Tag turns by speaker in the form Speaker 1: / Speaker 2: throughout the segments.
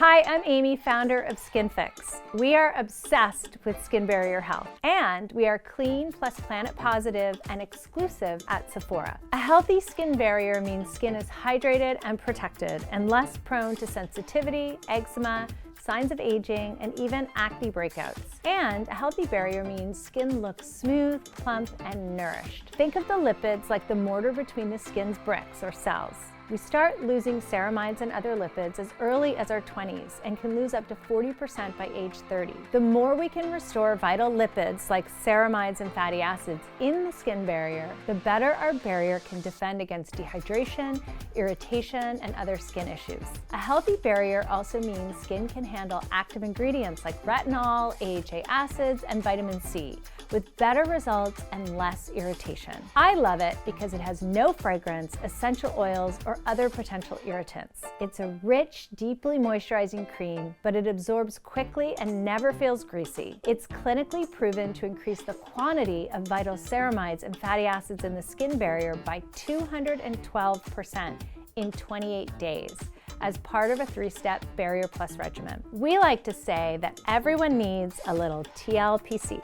Speaker 1: Hi, I'm Amy, founder of Skinfix. We are obsessed with skin barrier health, and we are clean plus planet positive and exclusive at Sephora. A healthy skin barrier means skin is hydrated and protected and less prone to sensitivity, eczema, signs of aging, and even acne breakouts. And a healthy barrier means skin looks smooth, plump, and nourished. Think of the lipids like the mortar between the skin's bricks or cells. We start losing ceramides and other lipids as early as our 20s and can lose up to 40% by age 30. The more we can restore vital lipids like ceramides and fatty acids in the skin barrier, the better our barrier can defend against dehydration, irritation, and other skin issues. A healthy barrier also means skin can handle active ingredients like retinol, AHA acids, and vitamin C, with better results and less irritation. I love it because it has no fragrance, essential oils, or other potential irritants. It's a rich, deeply moisturizing cream, but it absorbs quickly and never feels greasy. It's clinically proven to increase the quantity of vital ceramides and fatty acids in the skin barrier by 212% in 28 days as part of a 3-step Barrier Plus regimen. We like to say that everyone needs a little TLPC.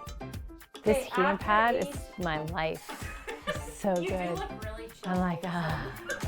Speaker 1: This heating pad is my life. It's so good.
Speaker 2: You do look really chill.
Speaker 1: I'm like, ah.